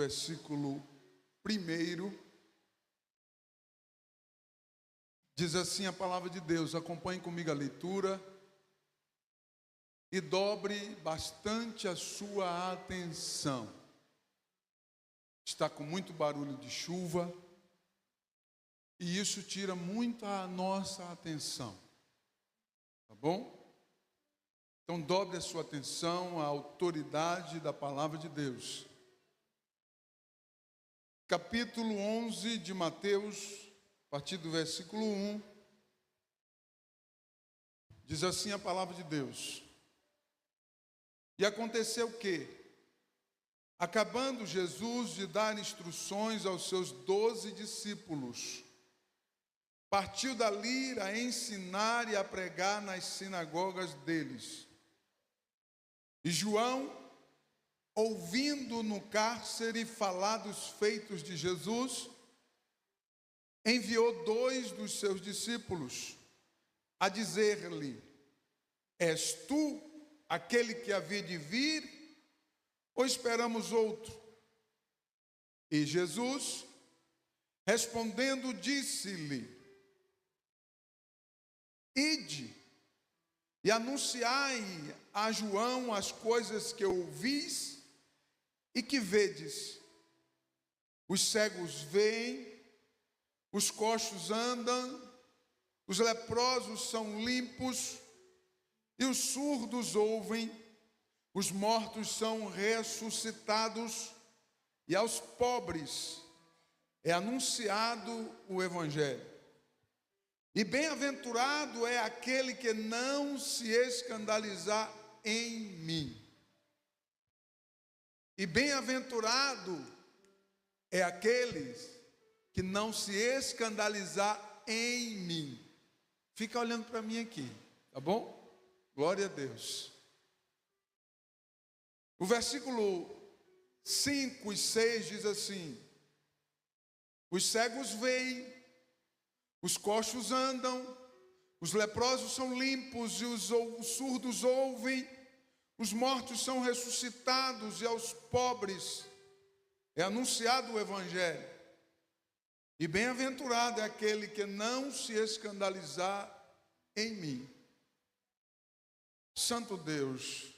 versículo 1, diz assim a palavra de Deus. Acompanhe comigo a leitura e dobre bastante a sua atenção. Está com muito barulho de chuva e isso tira muito a nossa atenção, tá bom? Então dobre a sua atenção à autoridade da palavra de Deus. Capítulo 11 de Mateus, a partir do versículo 1, diz assim a palavra de Deus. E aconteceu que, acabando Jesus de dar instruções aos seus 12 discípulos, partiu dali a ensinar e a pregar nas sinagogas deles. E João, ouvindo no cárcere falar dos feitos de Jesus, enviou 2 dos seus discípulos a dizer-lhe: És tu aquele que havia de vir, ou esperamos outro? E Jesus, respondendo, disse-lhe: Ide e anunciai a João as coisas que ouvis e que vedes. Os cegos veem, os coxos andam, os leprosos são limpos, e os surdos ouvem, os mortos são ressuscitados, e aos pobres é anunciado o Evangelho. E bem-aventurado é aquele que não se escandalizar em mim. E bem-aventurado é aquele que não se escandalizar em mim. Fica olhando para mim aqui, tá bom? Glória a Deus. O versículo 5 e 6 diz assim: Os cegos veem, os coxos andam, os leprosos são limpos e os surdos ouvem, os mortos são ressuscitados e aos pobres é anunciado o Evangelho. E bem-aventurado é aquele que não se escandalizar em mim. Santo Deus,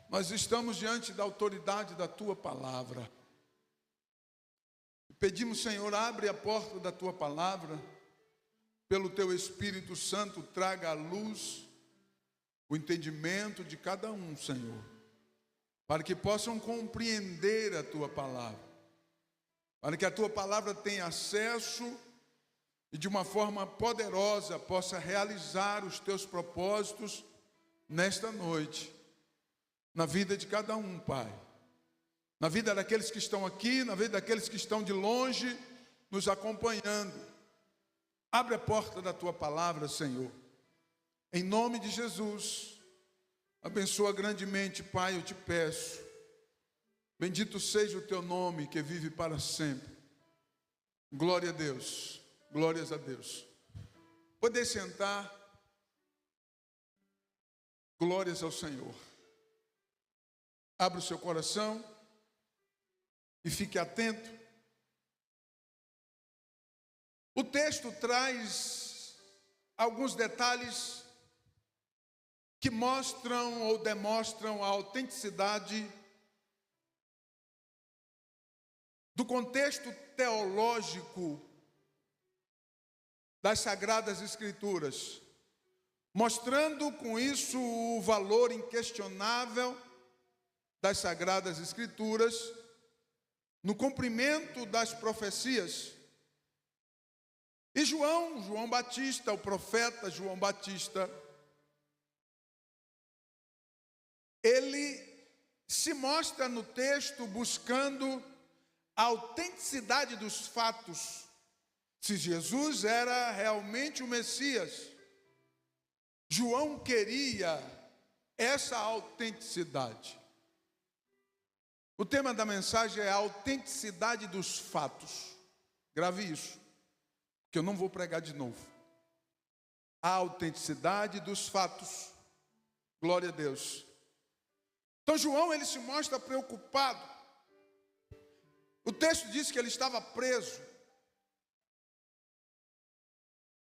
nós estamos diante da autoridade da Tua palavra. Pedimos, Senhor, abre a porta da Tua palavra, pelo Teu Espírito Santo, traga à luz o entendimento de cada um, Senhor, para que possam compreender a Tua palavra, para que a Tua palavra tenha acesso e de uma forma poderosa possa realizar os Teus propósitos nesta noite, na vida de cada um, Pai. Na vida daqueles que estão aqui, na vida daqueles que estão de longe, nos acompanhando. Abre a porta da Tua palavra, Senhor. Em nome de Jesus, abençoa grandemente, Pai, eu te peço. Bendito seja o Teu nome, que vive para sempre. Glória a Deus, glórias a Deus. Poder sentar. Glórias ao Senhor. Abra o seu coração e fique atento. O texto traz alguns detalhes que mostram ou demonstram a autenticidade do contexto teológico das Sagradas Escrituras, mostrando com isso o valor inquestionável das Sagradas Escrituras no cumprimento das profecias. E João Batista, o profeta João Batista, ele se mostra no texto buscando a autenticidade dos fatos, se Jesus era realmente o Messias. João queria essa autenticidade. O tema da mensagem é a autenticidade dos fatos. Grave isso, que eu não vou pregar de novo. A autenticidade dos fatos. Glória a Deus. Então João, ele se mostra preocupado O texto diz que ele estava preso.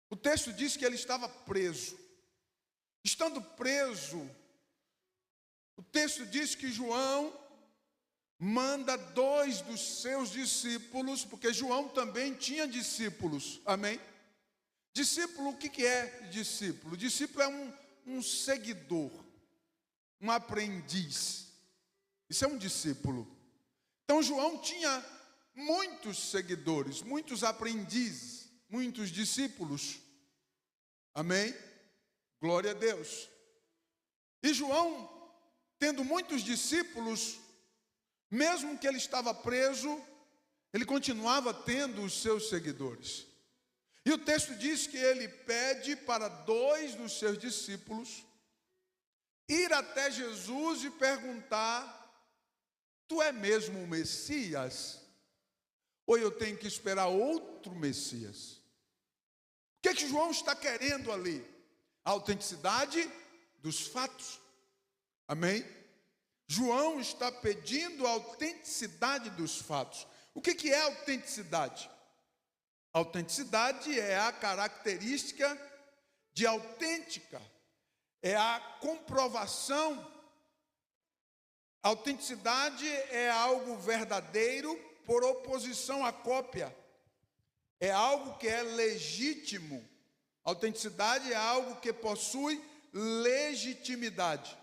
O texto diz que ele estava preso. Estando preso, o texto diz que João manda 2 dos seus discípulos, porque João também tinha discípulos, amém? Discípulo, o que é discípulo? Discípulo é um seguidor, um aprendiz. Isso é um discípulo. Então João tinha muitos seguidores, muitos aprendizes, muitos discípulos, amém? Glória a Deus. E João, tendo muitos discípulos, mesmo que ele estava preso, ele continuava tendo os seus seguidores. E o texto diz que ele pede para 2 dos seus discípulos ir até Jesus e perguntar: tu é mesmo o Messias? Ou eu tenho que esperar outro Messias? O que é que João está querendo ali? A autenticidade dos fatos. Amém? João está pedindo a autenticidade dos fatos. O que é autenticidade? Autenticidade é a característica de autêntica, é a comprovação. Autenticidade é algo verdadeiro por oposição à cópia, é algo que é legítimo. Autenticidade é algo que possui legitimidade,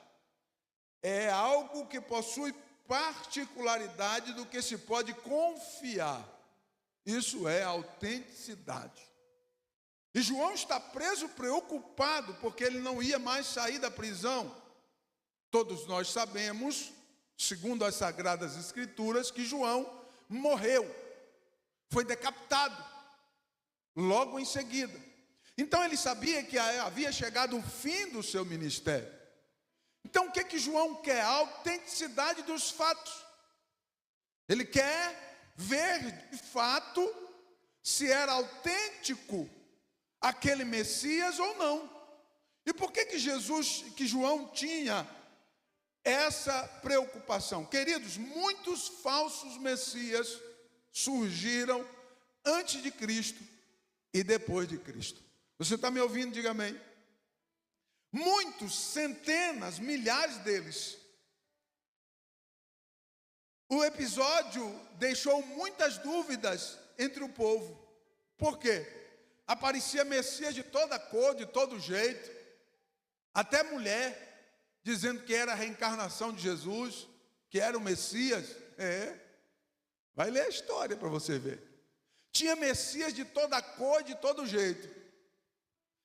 é algo que possui particularidade do que se pode confiar. Isso é autenticidade. E João está preso, preocupado, porque ele não ia mais sair da prisão. Todos nós sabemos, segundo as Sagradas Escrituras, que João morreu, foi decapitado logo em seguida. Então ele sabia que havia chegado o fim do seu ministério. Então o que João quer? A autenticidade dos fatos. Ele quer ver de fato se era autêntico aquele Messias ou não. E por que João tinha essa preocupação? Queridos, muitos falsos Messias surgiram antes de Cristo e depois de Cristo. Você está me ouvindo? Diga amém. Muitos, centenas, milhares deles. O episódio deixou muitas dúvidas entre o povo. Por quê? Aparecia Messias de toda cor, de todo jeito, até mulher, dizendo que era a reencarnação de Jesus, que era o Messias. Vai ler a história para você ver. Tinha Messias de toda cor, de todo jeito.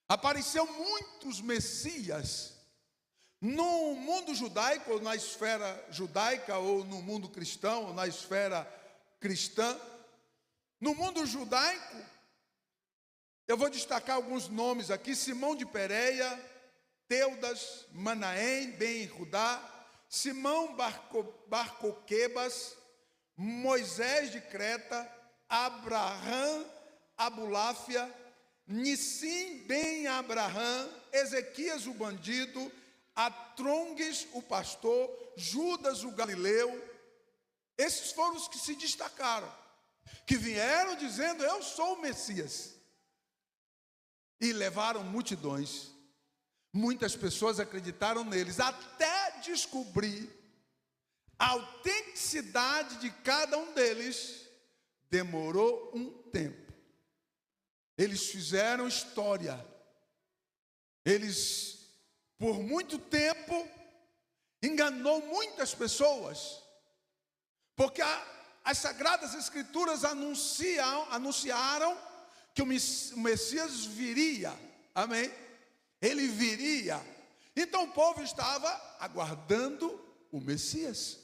Apareceu muitos Messias no mundo judaico, ou na esfera judaica, ou no mundo cristão, ou na esfera cristã. No mundo judaico, eu vou destacar alguns nomes aqui: Simão de Pérea, Teudas, Manaém, Ben-Judá, Simão Barcoquebas, Moisés de Creta, Abraham, Abuláfia, Nissim ben Abraham, Ezequias o bandido, Atrongues o pastor, Judas o galileu. Esses foram os que se destacaram, que vieram dizendo: eu sou o Messias, e levaram multidões. Muitas pessoas acreditaram neles, até descobrir a autenticidade de cada um deles. Demorou um tempo. Eles fizeram história. Eles, por muito tempo, enganou muitas pessoas, porque as Sagradas Escrituras anunciaram que o Messias viria, amém? Ele viria. Então o povo estava aguardando o Messias.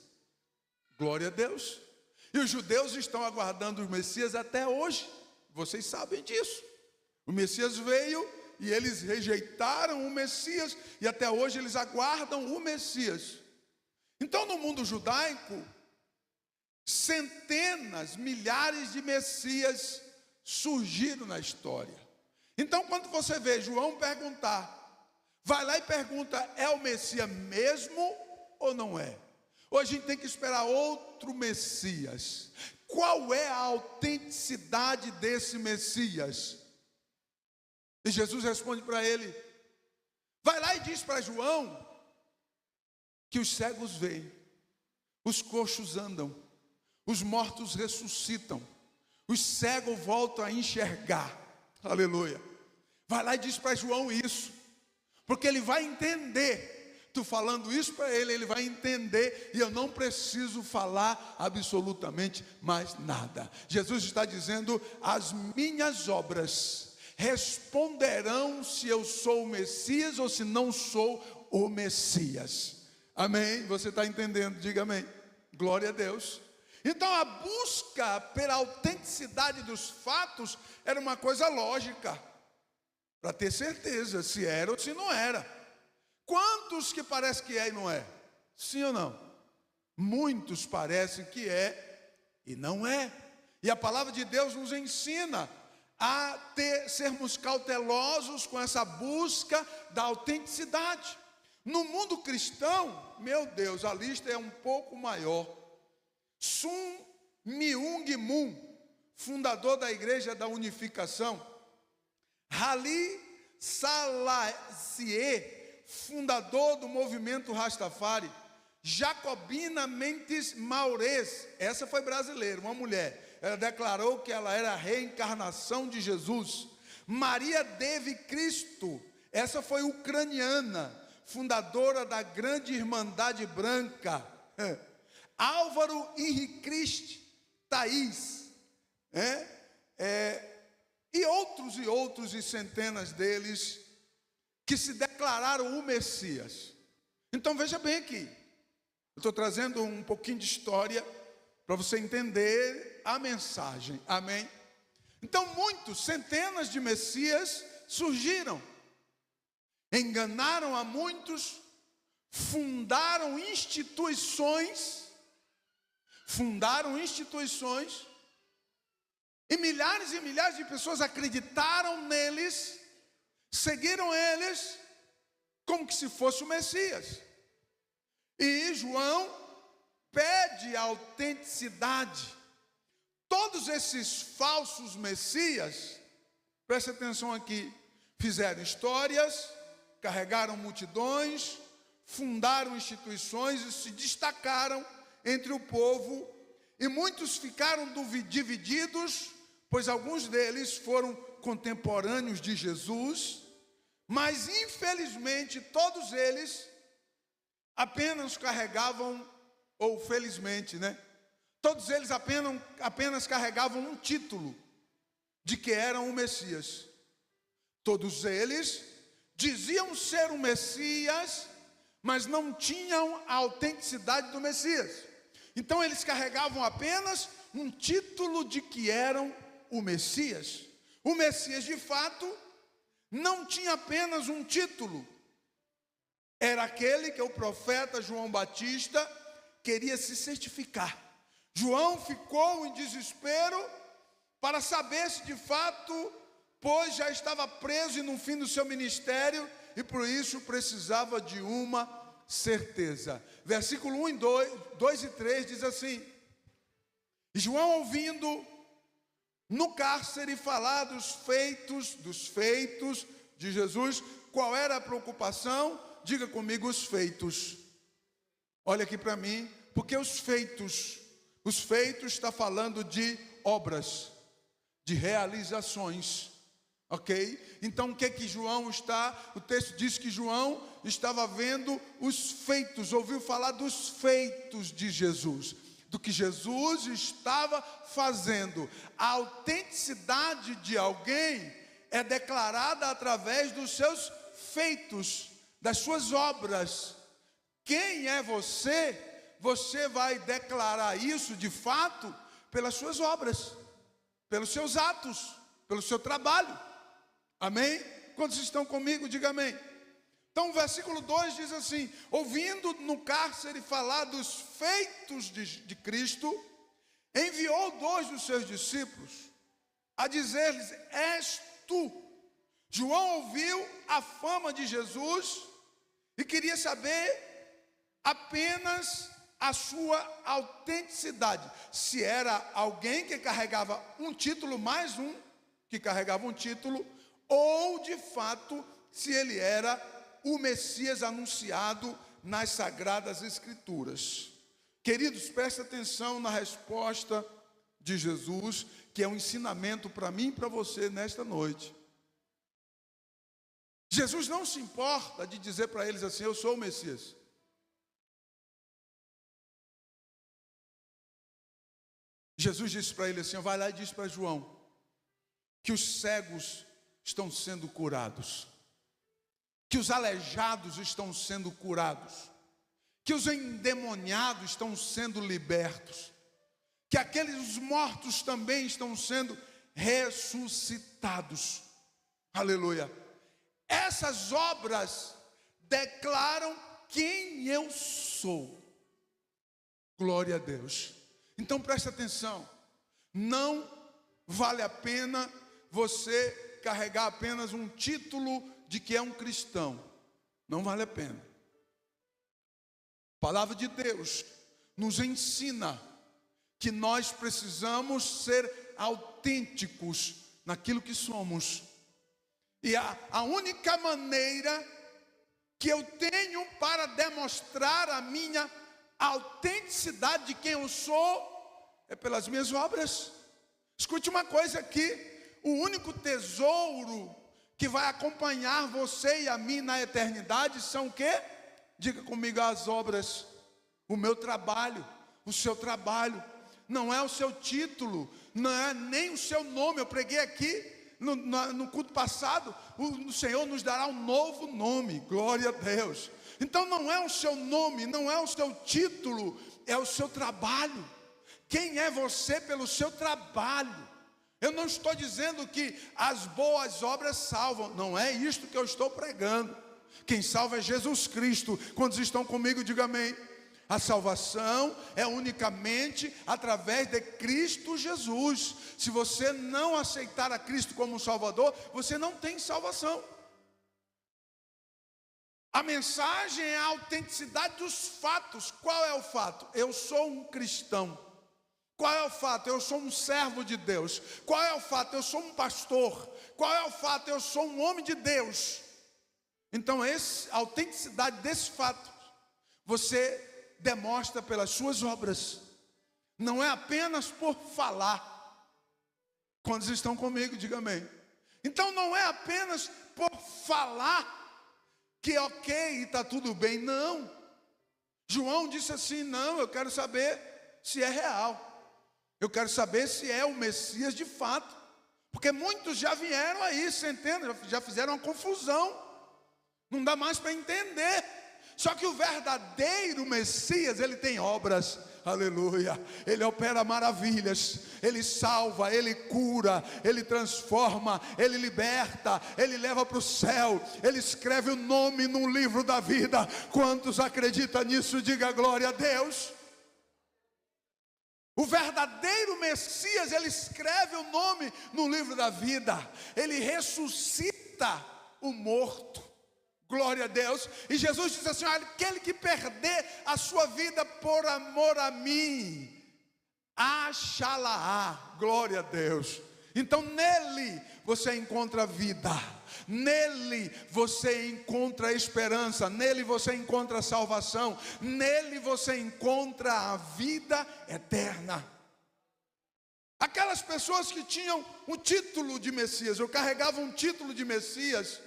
Glória a Deus. E os judeus estão aguardando o Messias até hoje. Vocês sabem disso. O Messias veio e eles rejeitaram o Messias, e até hoje eles aguardam o Messias. Então, no mundo judaico, centenas, milhares de Messias surgiram na história. Então, quando você vê João perguntar, vai lá e pergunta: é o Messias mesmo ou não é? Hoje a gente tem que esperar outro Messias. qual é a autenticidade desse Messias? E Jesus responde para ele: vai lá e diz para João que os cegos veem, os coxos andam, os mortos ressuscitam, os cegos voltam a enxergar. Aleluia. Vai lá e diz para João isso, porque ele vai entender. Tu falando isso para ele, ele vai entender, e eu não preciso falar absolutamente mais nada. Jesus está dizendo: as minhas obras responderão se eu sou o Messias ou se não sou o Messias. Amém? Você está entendendo? Diga amém. Glória a Deus. Então a busca pela autenticidade dos fatos era uma coisa lógica, para ter certeza se era ou se não era. Quantos que parece que é e não é? Sim ou não? Muitos parecem que é e não é. E a palavra de Deus nos ensina a sermos cautelosos com essa busca da autenticidade. No mundo cristão, meu Deus, a lista é um pouco maior. Sun Myung Moon, fundador da Igreja da Unificação. Haile Selassie, fundador do movimento Rastafari. Jacobina Mendes Maures, essa foi brasileira, uma mulher. Ela declarou que ela era a reencarnação de Jesus. Maria Devi Cristo, essa foi ucraniana, fundadora da Grande Irmandade Branca. Álvaro Henrique Thaís, e outros, e centenas deles, que se declararam o Messias. Então veja bem aqui, eu estou trazendo um pouquinho de história, para você entender a mensagem, amém? Então centenas de Messias surgiram, enganaram a muitos, fundaram instituições, e milhares de pessoas acreditaram neles, seguiram eles, como que se fosse o Messias. E João pede a autenticidade. Todos esses falsos Messias, preste atenção aqui, fizeram histórias, carregaram multidões, fundaram instituições e se destacaram entre o povo, e muitos ficaram divididos, pois alguns deles foram contemporâneos de Jesus, mas infelizmente todos eles apenas carregavam, ou felizmente, todos eles apenas carregavam um título de que eram o Messias. Todos eles diziam ser o Messias, mas não tinham a autenticidade do Messias. Então eles carregavam apenas um título de que eram o Messias. O Messias, de fato, não tinha apenas um título. Era aquele que o profeta João Batista queria se certificar. João ficou em desespero para saber se de fato, pois já estava preso e no fim do seu ministério, e por isso precisava de uma certeza. Versículo 1 e 2 e 3 diz assim: João, ouvindo no cárcere falar dos feitos de Jesus, qual era a preocupação? Diga comigo, os feitos. Olha aqui para mim, porque os feitos está falando de obras, de realizações, ok? Então o que João está, o texto diz que João estava vendo os feitos, ouviu falar dos feitos de Jesus, do que Jesus estava fazendo. A autenticidade de alguém é declarada através dos seus feitos, das suas obras. Quem é você? Você vai declarar isso de fato pelas suas obras, pelos seus atos, pelo seu trabalho. Amém? Quantos estão comigo? Diga amém. Então o versículo 2 diz assim: ouvindo no cárcere falar dos feitos de Cristo, enviou 2 dos seus discípulos a dizer-lhes: és tu. João ouviu a fama de Jesus e queria saber apenas a sua autenticidade. Se era alguém que carregava um título, mais um que carregava um título, ou de fato, se ele era o Messias anunciado nas Sagradas Escrituras. Queridos, preste atenção na resposta de Jesus, que é um ensinamento para mim e para você nesta noite. Jesus não se importa de dizer para eles assim: eu sou o Messias. Jesus disse para ele assim: vai lá e diz para João que os cegos estão sendo curados, que os aleijados estão sendo curados, que os endemoniados estão sendo libertos, que aqueles mortos também estão sendo ressuscitados. Aleluia. Essas obras declaram quem eu sou. Glória a Deus. Então preste atenção, não vale a pena você carregar apenas um título de que é um cristão. Não vale a pena. A palavra de Deus nos ensina que nós precisamos ser autênticos naquilo que somos. E a única maneira que eu tenho para demonstrar a minha autenticidade de quem eu sou é pelas minhas obras. Escute uma coisa aqui: o único tesouro que vai acompanhar você e a mim na eternidade são o quê? Diga comigo: as obras, o meu trabalho, o seu trabalho. Não é o seu título, não é nem o seu nome. Eu preguei aqui no culto passado, o Senhor nos dará um novo nome, glória a Deus. Então não é o seu nome, não é o seu título, é o seu trabalho. Quem é você pelo seu trabalho? Eu não estou dizendo que as boas obras salvam, não é isto que eu estou pregando. Quem salva é Jesus Cristo. Quantos estão comigo, diga amém. A salvação é unicamente através de Cristo Jesus. Se você não aceitar a Cristo como Salvador, você não tem salvação. A mensagem é a autenticidade dos fatos. Qual é o fato? Eu sou um cristão. Qual é o fato? Eu sou um servo de Deus. Qual é o fato? Eu sou um pastor. Qual é o fato? Eu sou um homem de Deus. Então, a autenticidade desse fato você demonstra pelas suas obras. Não é apenas por falar. Quantos estão comigo, diga amém. Então não é apenas por falar que ok, está tudo bem. Não. João disse assim: não, eu quero saber se é real. Eu quero saber se é o Messias de fato. Porque muitos já vieram aí, centenas, já fizeram uma confusão. Não dá mais para entender. Só que o verdadeiro Messias, ele tem obras, aleluia. Ele opera maravilhas, ele salva, ele cura, ele transforma, ele liberta, ele leva para o céu, ele escreve o nome no livro da vida. Quantos acreditam nisso? Diga glória a Deus. O verdadeiro Messias, ele escreve o nome no livro da vida, ele ressuscita o morto. Glória a Deus. E Jesus diz assim: olha, aquele que perder a sua vida por amor a mim, achá-la-á. Glória a Deus. Então nele você encontra vida, nele você encontra esperança, nele você encontra salvação, nele você encontra a vida eterna. Aquelas pessoas que tinham o título de Messias, ou carregavam um título de Messias,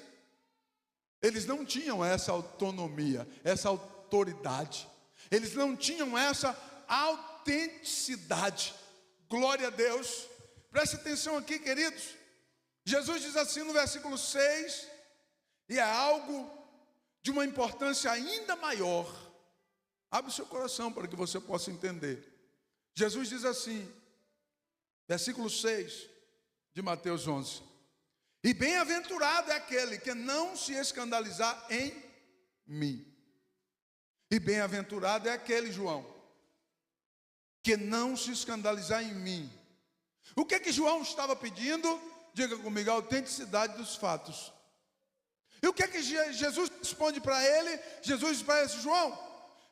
eles não tinham essa autonomia, essa autoridade. Eles não tinham essa autenticidade. Glória a Deus. Preste atenção aqui, queridos. Jesus diz assim no versículo 6, e é algo de uma importância ainda maior. Abre o seu coração para que você possa entender. Jesus diz assim, versículo 6 de Mateus 11. E bem-aventurado é aquele que não se escandalizar em mim. E bem-aventurado é aquele, João, que não se escandalizar em mim. O que João estava pedindo? Diga comigo: a autenticidade dos fatos. E o que Jesus responde para ele? Jesus diz para ele: João,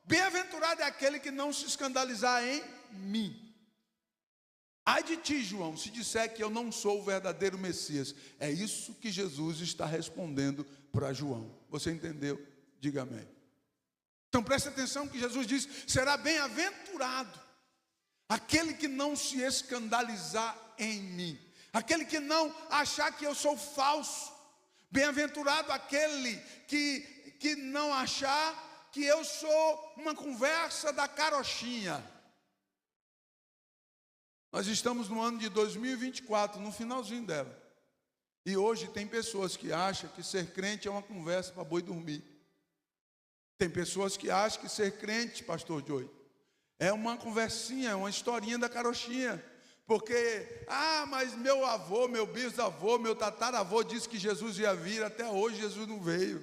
Bem-aventurado é aquele que não se escandalizar em mim. Ai de ti, João, se disser que eu não sou o verdadeiro Messias. É isso que Jesus está respondendo para João. Você entendeu? Diga amém. Então preste atenção que Jesus diz: será bem-aventurado aquele que não se escandalizar em mim, aquele que não achar que eu sou falso. Bem-aventurado aquele que não achar que eu sou uma conversa da carochinha. Nós estamos no ano de 2024, no finalzinho dela. E hoje tem pessoas que acham que ser crente é uma conversa para boi dormir. Tem pessoas que acham que ser crente, pastor Joey, é uma conversinha, é uma historinha da carochinha. Porque, mas meu avô, meu bisavô, meu tataravô disse que Jesus ia vir, até hoje Jesus não veio.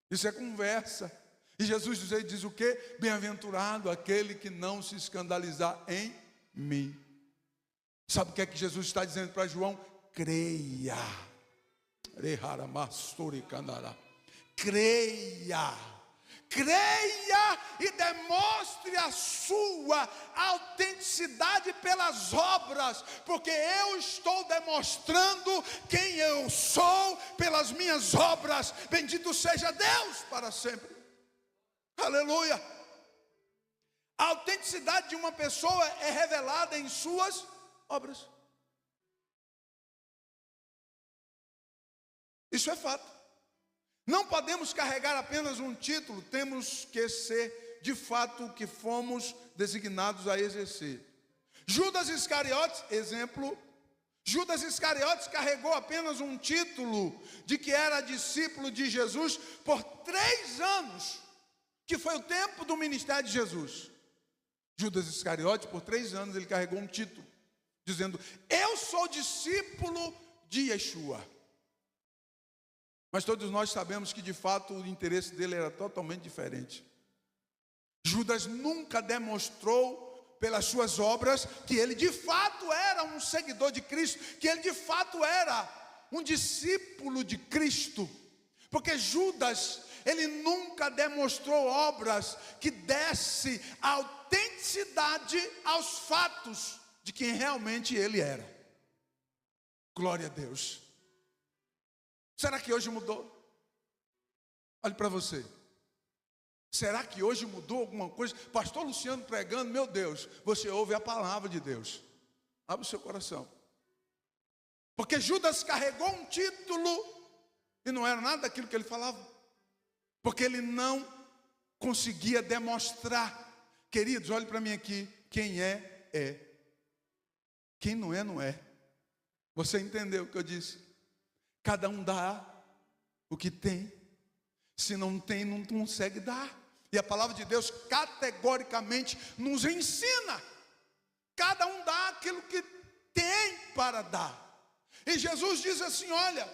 Isso é conversa. E Jesus diz o quê? Bem-aventurado aquele que não se escandalizar em mim. Sabe o que é que Jesus está dizendo para João? Creia. Creia. Creia e demonstre a sua autenticidade pelas obras, porque eu estou demonstrando quem eu sou pelas minhas obras. Bendito seja Deus para sempre. Aleluia. A autenticidade de uma pessoa é revelada em suas obras. Isso é fato. Não podemos carregar apenas um título, temos que ser de fato o que fomos designados a exercer. Judas Iscariotes, exemplo, Judas Iscariotes carregou apenas um título de que era discípulo de Jesus por 3 anos, que foi o tempo do ministério de Jesus. Judas Iscariotes, por 3 anos, ele carregou um título, dizendo: eu sou discípulo de Yeshua. Mas todos nós sabemos que de fato o interesse dele era totalmente diferente. Judas nunca demonstrou pelas suas obras que ele de fato era um seguidor de Cristo, que ele de fato era um discípulo de Cristo. Porque Judas, ele nunca demonstrou obras que desse autenticidade aos fatos de quem realmente ele era. Glória a Deus. Será que hoje mudou? Olhe para você. Será que hoje mudou alguma coisa? Pastor Luciano pregando, meu Deus, você ouve a palavra de Deus. Abre o seu coração. Porque Judas carregou um título e não era nada daquilo que ele falava. Porque ele não conseguia demonstrar. Queridos, olhe para mim aqui. Quem é, é. Quem não é, não é. Você entendeu o que eu disse? Cada um dá o que tem. Se não tem, não consegue dar. E a palavra de Deus categoricamente nos ensina. Cada um dá aquilo que tem para dar. E Jesus diz assim: olha,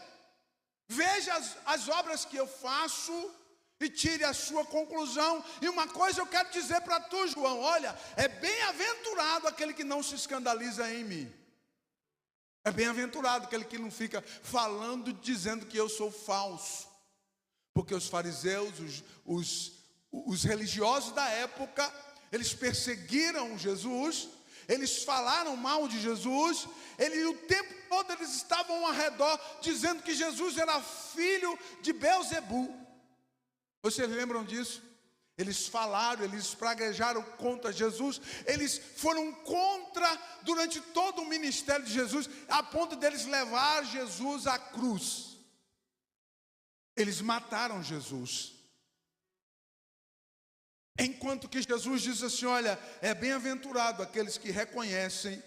veja as obras que eu faço e tire a sua conclusão. E uma coisa eu quero dizer para tu, João: olha, é bem-aventurado aquele que não se escandaliza em mim. É bem-aventurado aquele que não fica falando, dizendo que eu sou falso. Porque os fariseus, os religiosos da época, eles perseguiram Jesus, eles falaram mal de Jesus, o tempo todo eles estavam ao redor, dizendo que Jesus era filho de Belzebu. Vocês lembram disso? Eles falaram, eles praguejaram contra Jesus, eles foram contra durante todo o ministério de Jesus, a ponto deles levar Jesus à cruz. Eles mataram Jesus. Enquanto que Jesus diz assim: olha, é bem-aventurado aqueles que reconhecem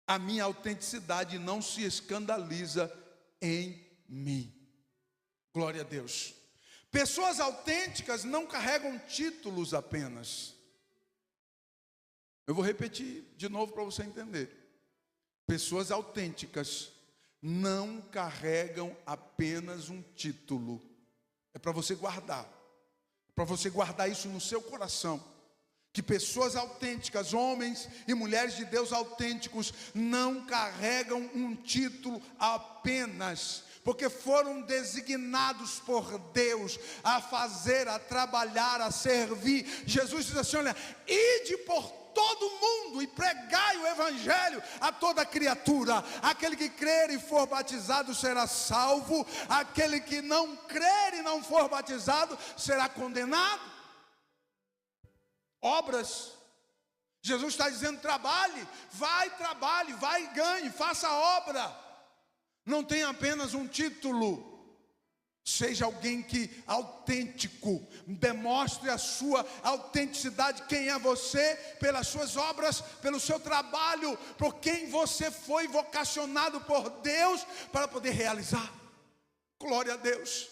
a minha autenticidade e não se escandaliza em mim. Glória a Deus. Pessoas autênticas não carregam títulos apenas. Eu vou repetir de novo para você entender. Pessoas autênticas não carregam apenas um título. É para você guardar. É para você guardar isso no seu coração. Que pessoas autênticas, homens e mulheres de Deus autênticos, não carregam um título apenas. porque foram designados por Deus a fazer, a trabalhar, a servir. Jesus diz assim: olha, ide por todo mundo e pregai o evangelho a toda criatura. Aquele que crer e for batizado será salvo, aquele que não crer e não for batizado será condenado. Obras. Jesus está dizendo: trabalhe, vai e ganhe, faça a obra. Não tenha apenas um título. Seja alguém que autêntico, demonstre a sua autenticidade, quem é você, pelas suas obras, pelo seu trabalho, por quem você foi vocacionado por Deus para poder realizar. Glória a Deus,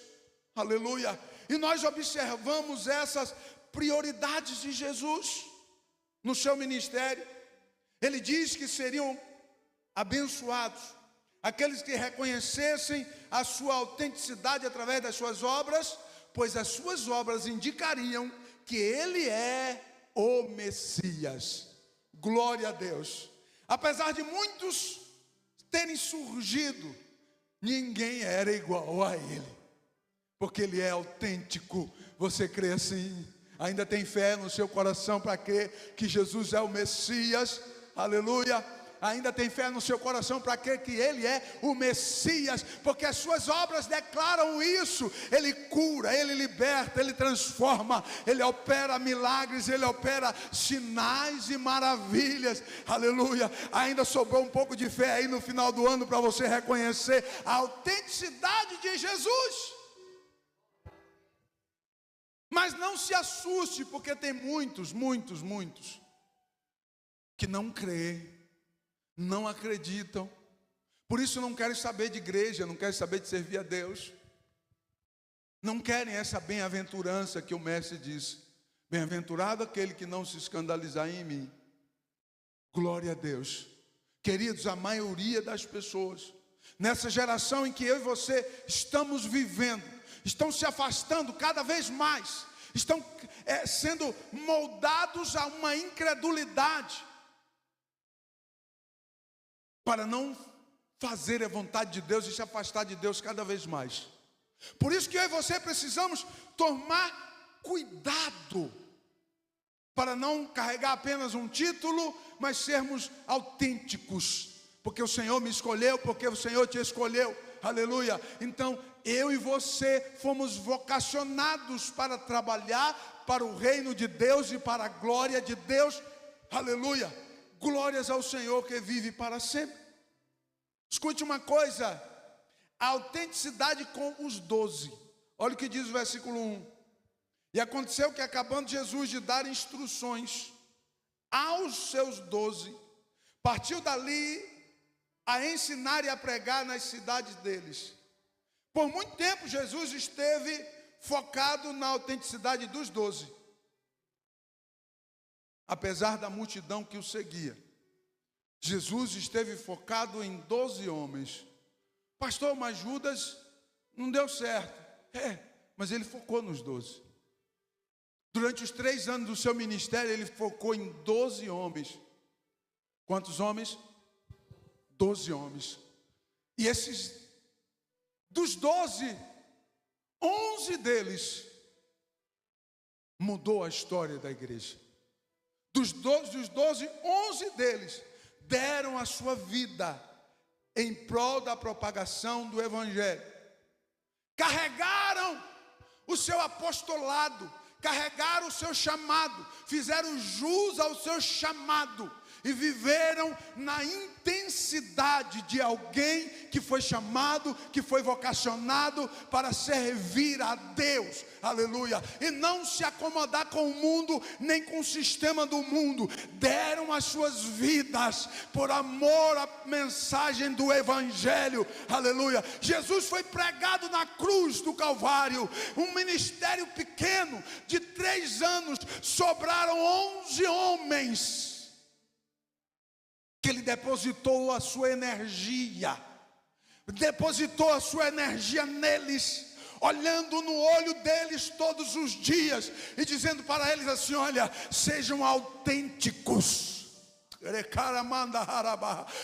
aleluia. E nós observamos essas prioridades de Jesus no seu ministério. Ele diz que seriam abençoados aqueles que reconhecessem a sua autenticidade através das suas obras, pois as suas obras indicariam que ele é o Messias. Glória a Deus. Apesar de muitos terem surgido, ninguém era igual a ele, porque ele é autêntico. Você crê assim? Ainda tem fé no seu coração para crer que Jesus é o Messias? Aleluia. Ainda tem fé no seu coração para crer que ele é o Messias, porque as suas obras declaram isso. Ele cura, ele liberta, ele transforma, ele opera milagres, ele opera sinais e maravilhas. Aleluia. Ainda sobrou um pouco de fé aí no final do ano para você reconhecer a autenticidade de Jesus. Mas não se assuste, porque tem muitos que não creem, não acreditam, por isso não querem saber de igreja, não querem saber de servir a Deus, não querem essa bem-aventurança que o mestre disse: bem-aventurado aquele que não se escandalizar em mim. Glória a Deus. Queridos, a maioria das pessoas nessa geração em que eu e você estamos vivendo, estão se afastando cada vez mais, estão sendo moldados a uma incredulidade, para não fazer a vontade de Deus e se afastar de Deus cada vez mais. Por isso que eu e você precisamos tomar cuidado, para não carregar apenas um título, mas sermos autênticos, porque o Senhor me escolheu, porque o Senhor te escolheu, aleluia. Então eu e você fomos vocacionados para trabalhar para o reino de Deus e para a glória de Deus, aleluia. Glórias ao Senhor que vive para sempre. Escute uma coisa: a autenticidade com os 12. Olha o que diz o versículo 1. E aconteceu que, acabando Jesus de dar instruções aos seus 12, partiu dali a ensinar e a pregar nas cidades deles. Por muito tempo Jesus esteve focado na autenticidade dos 12. Apesar da multidão que o seguia, Jesus esteve focado em 12 homens. Pastor, mas Judas não deu certo. Mas ele focou nos 12. Durante os 3 anos do seu ministério, ele focou em 12 homens. Quantos homens? 12 homens. E esses, dos 12, 11 deles mudou a história da igreja. Dos 12, 11 deles deram a sua vida em prol da propagação do evangelho. Carregaram o seu apostolado, carregaram o seu chamado, fizeram jus ao seu chamado e viveram na intensidade de alguém que foi chamado, que foi vocacionado para servir a Deus, aleluia, e não se acomodar com o mundo, nem com o sistema do mundo. Deram as suas vidas por amor à mensagem do evangelho, aleluia. Jesus foi pregado na cruz do Calvário, um ministério pequeno de 3 anos, sobraram 11 homens que ele depositou a sua energia neles, olhando no olho deles todos os dias e dizendo para eles assim: olha, sejam autênticos.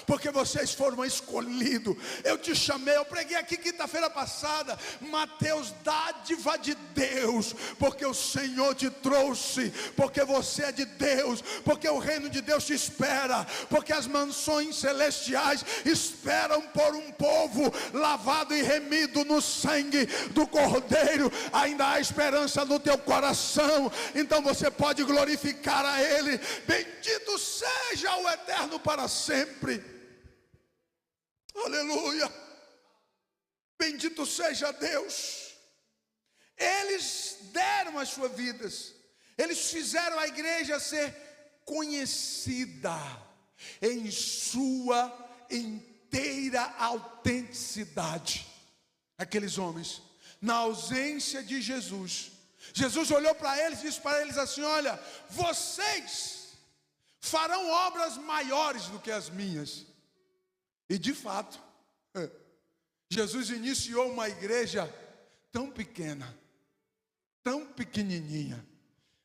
porque vocês foram escolhidos. Eu te chamei, eu preguei aqui quinta-feira passada, Mateus, dádiva de Deus, porque o Senhor te trouxe, porque você é de Deus, porque o reino de Deus te espera, porque as mansões celestiais esperam por um povo lavado e remido no sangue do Cordeiro. Ainda há esperança no teu coração, então você pode glorificar a Ele. Bendito seja o Eterno para sempre. Aleluia. Bendito seja Deus. Eles deram as suas vidas, eles fizeram a igreja ser conhecida em sua inteira autenticidade. Aqueles homens, na ausência de Jesus, Jesus olhou para eles e disse para eles assim: olha, vocês farão obras maiores do que as minhas. E de fato, Jesus iniciou uma igreja tão pequena, tão pequenininha.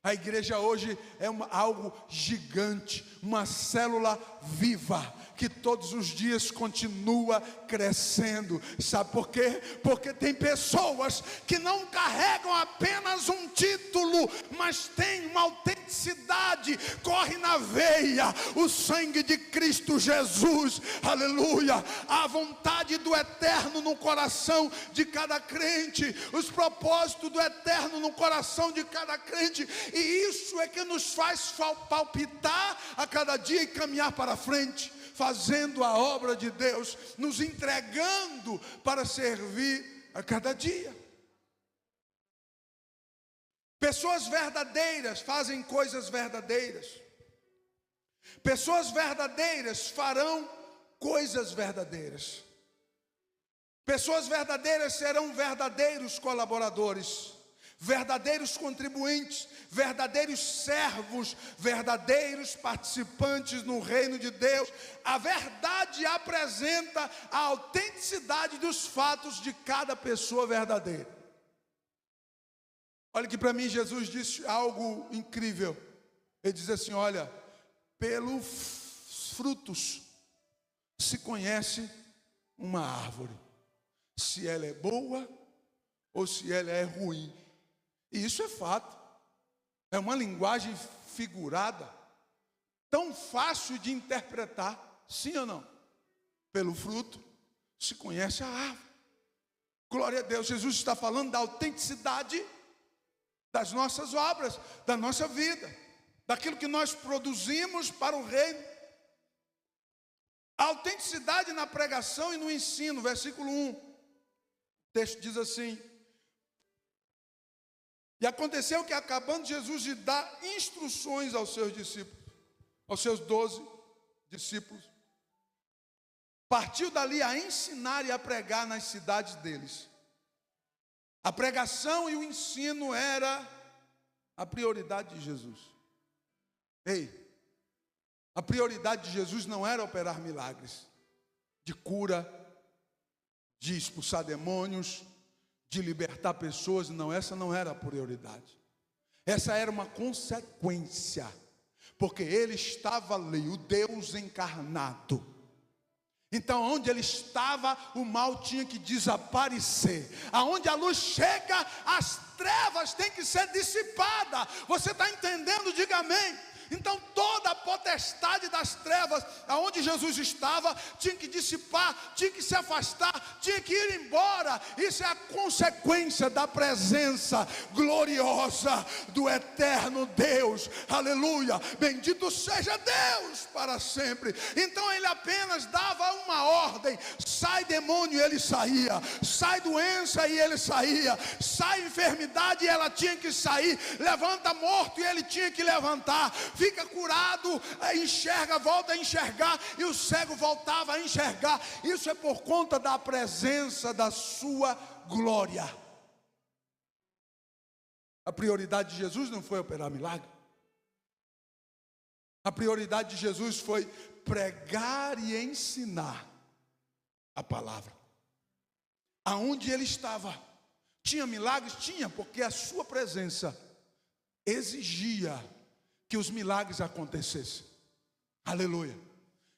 A igreja hoje é algo gigante, uma célula viva, que todos os dias continua crescendo. Sabe por quê? Porque tem pessoas que não carregam apenas um título, mas tem uma autenticidade, corre na veia o sangue de Cristo Jesus, aleluia, a vontade do Eterno no coração de cada crente, os propósitos do Eterno no coração de cada crente, e isso é que nos faz palpitar a cada dia e caminhar para frente, fazendo a obra de Deus, nos entregando para servir a cada dia. Pessoas verdadeiras fazem coisas verdadeiras. Pessoas verdadeiras farão coisas verdadeiras. Pessoas verdadeiras serão verdadeiros colaboradores, verdadeiros contribuintes, verdadeiros servos, verdadeiros participantes no reino de Deus. A verdade apresenta a autenticidade dos fatos de cada pessoa verdadeira. Olha que para mim Jesus disse algo incrível. Ele diz assim: olha, pelos frutos se conhece uma árvore, se ela é boa ou se ela é ruim. E isso é fato, é uma linguagem figurada, tão fácil de interpretar, sim ou não? Pelo fruto se conhece a árvore. Glória a Deus. Jesus está falando da autenticidade das nossas obras, da nossa vida, daquilo que nós produzimos para o reino. A autenticidade na pregação e no ensino, versículo 1, o texto diz assim: e aconteceu que, acabando Jesus de dar instruções aos seus discípulos, aos seus 12 discípulos, partiu dali a ensinar e a pregar nas cidades deles. A pregação e o ensino era a prioridade de Jesus. Ei, a prioridade de Jesus não era operar milagres de cura, de expulsar demônios, de libertar pessoas. Não, essa não era a prioridade. Essa era uma consequência, porque ele estava ali, o Deus encarnado. Então, onde ele estava, o mal tinha que desaparecer. Aonde a luz chega, as trevas têm que ser dissipadas. Você está entendendo? Diga amém. Então toda a potestade das trevas, aonde Jesus estava, tinha que dissipar, tinha que se afastar, tinha que ir embora. Isso é a consequência da presença gloriosa do eterno Deus. Aleluia, bendito seja Deus para sempre. Então ele apenas dava uma ordem: sai demônio, e ele saía; sai doença, e ele saía; sai enfermidade, e ela tinha que sair; levanta morto, e ele tinha que levantar; fica curado, enxerga, volta a enxergar, e o cego voltava a enxergar. Isso é por conta da presença da sua glória. A prioridade de Jesus não foi operar milagre. A prioridade de Jesus foi pregar e ensinar a palavra. Aonde ele estava, tinha milagres? Tinha, porque a sua presença exigia que os milagres acontecessem. Aleluia.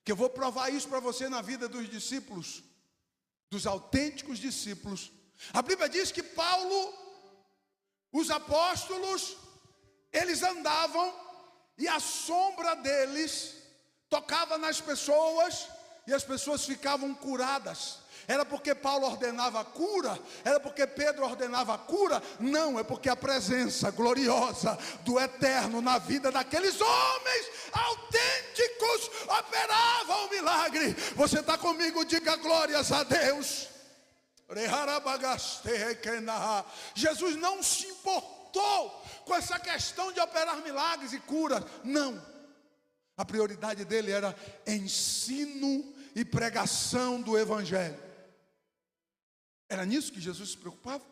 Que eu vou provar isso para você na vida dos discípulos, dos autênticos discípulos. A Bíblia diz que Paulo, os apóstolos, eles andavam e a sombra deles tocava nas pessoas e as pessoas ficavam curadas. Era porque Paulo ordenava a cura? Era porque Pedro ordenava a cura? Não, é porque a presença gloriosa do Eterno na vida daqueles homens autênticos operava o milagre. Você está comigo? Diga glórias a Deus. Jesus não se importou com essa questão de operar milagres e curas. Não. A prioridade dele era ensino e pregação do Evangelho. Era nisso que Jesus se preocupava.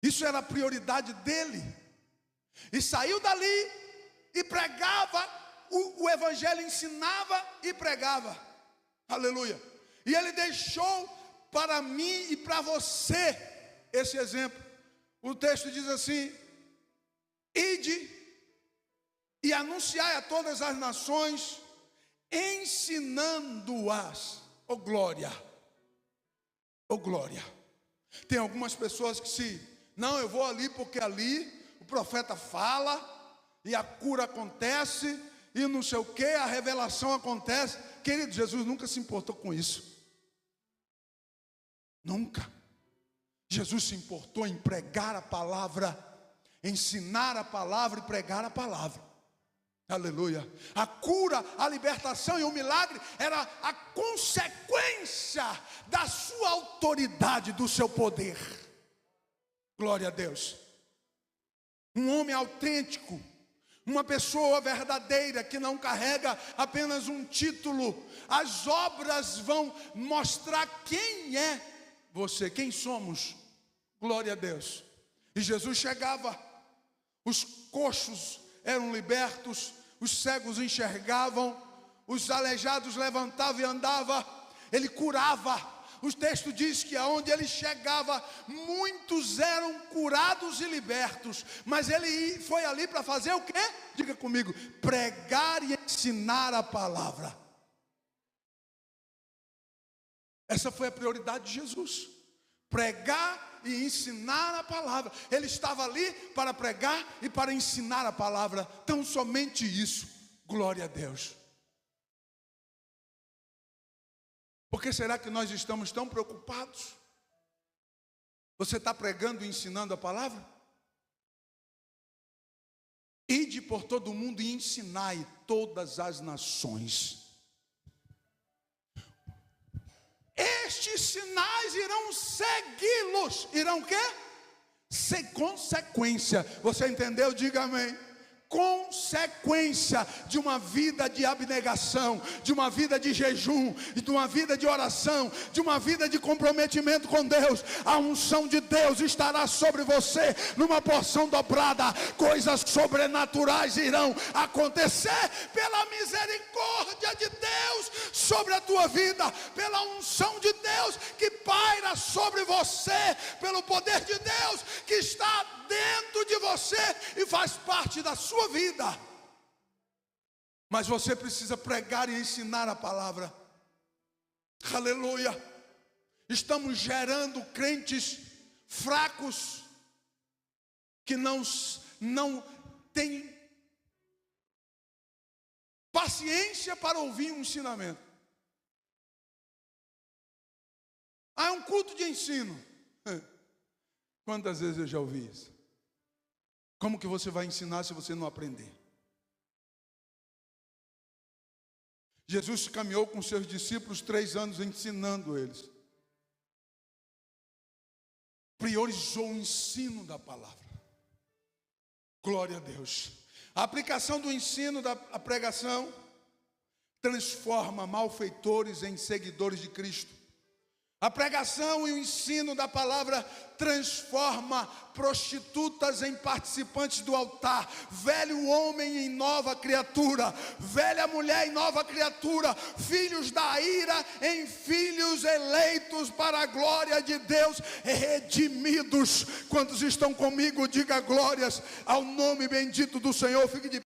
Isso era a prioridade dele. E saiu dali e pregava o Evangelho, ensinava e pregava. Aleluia. E ele deixou para mim e para você esse exemplo. O texto diz assim: ide e anunciai a todas as nações, ensinando-as. Oh glória, oh glória. Tem algumas pessoas que não, eu vou ali porque ali o profeta fala e a cura acontece e não sei o que, a revelação acontece. Querido, Jesus nunca se importou com isso. Nunca. Jesus se importou em pregar a palavra, ensinar a palavra e pregar a palavra. Aleluia. A cura, a libertação e o milagre era a consequência da sua autoridade, do seu poder. Glória a Deus. Um homem autêntico, uma pessoa verdadeira que não carrega apenas um título. As obras vão mostrar quem é você, quem somos. Glória a Deus. E Jesus chegava, os coxos eram libertos, os cegos enxergavam, os aleijados levantavam e andavam, ele curava. O texto diz que aonde ele chegava, muitos eram curados e libertos. Mas ele foi ali para fazer o quê? Diga comigo: pregar e ensinar a palavra. Essa foi a prioridade de Jesus. Pregar e ensinar a palavra. Ele estava ali para pregar e para ensinar a palavra. Tão somente isso. Glória a Deus. Por que será que nós estamos tão preocupados? Você está pregando e ensinando a palavra? Ide por todo o mundo e ensinai todas as nações. Estes sinais irão segui-los. Irão o quê? Sem consequência. Você entendeu? Diga amém. Consequência de uma vida de abnegação, de uma vida de jejum, de uma vida de oração, de uma vida de comprometimento com Deus. A unção de Deus estará sobre você numa porção dobrada. Coisas sobrenaturais irão acontecer pela misericórdia de Deus sobre a tua vida, pela unção de Deus que paira sobre você, pelo poder de Deus que está dentro de você e faz parte da sua vida. Mas você precisa pregar e ensinar a palavra. Aleluia. Estamos gerando crentes fracos que não têm paciência para ouvir um ensinamento. É um culto de ensino. Quantas vezes eu já ouvi isso? Como que você vai ensinar se você não aprender? Jesus caminhou com seus discípulos 3 anos ensinando eles. Priorizou o ensino da palavra. Glória a Deus. A aplicação do ensino da pregação transforma malfeitores em seguidores de Cristo. A pregação e o ensino da palavra transforma prostitutas em participantes do altar, velho homem em nova criatura, velha mulher em nova criatura, filhos da ira em filhos eleitos para a glória de Deus, redimidos. Quantos estão comigo? Diga glórias ao nome bendito do Senhor. Fique de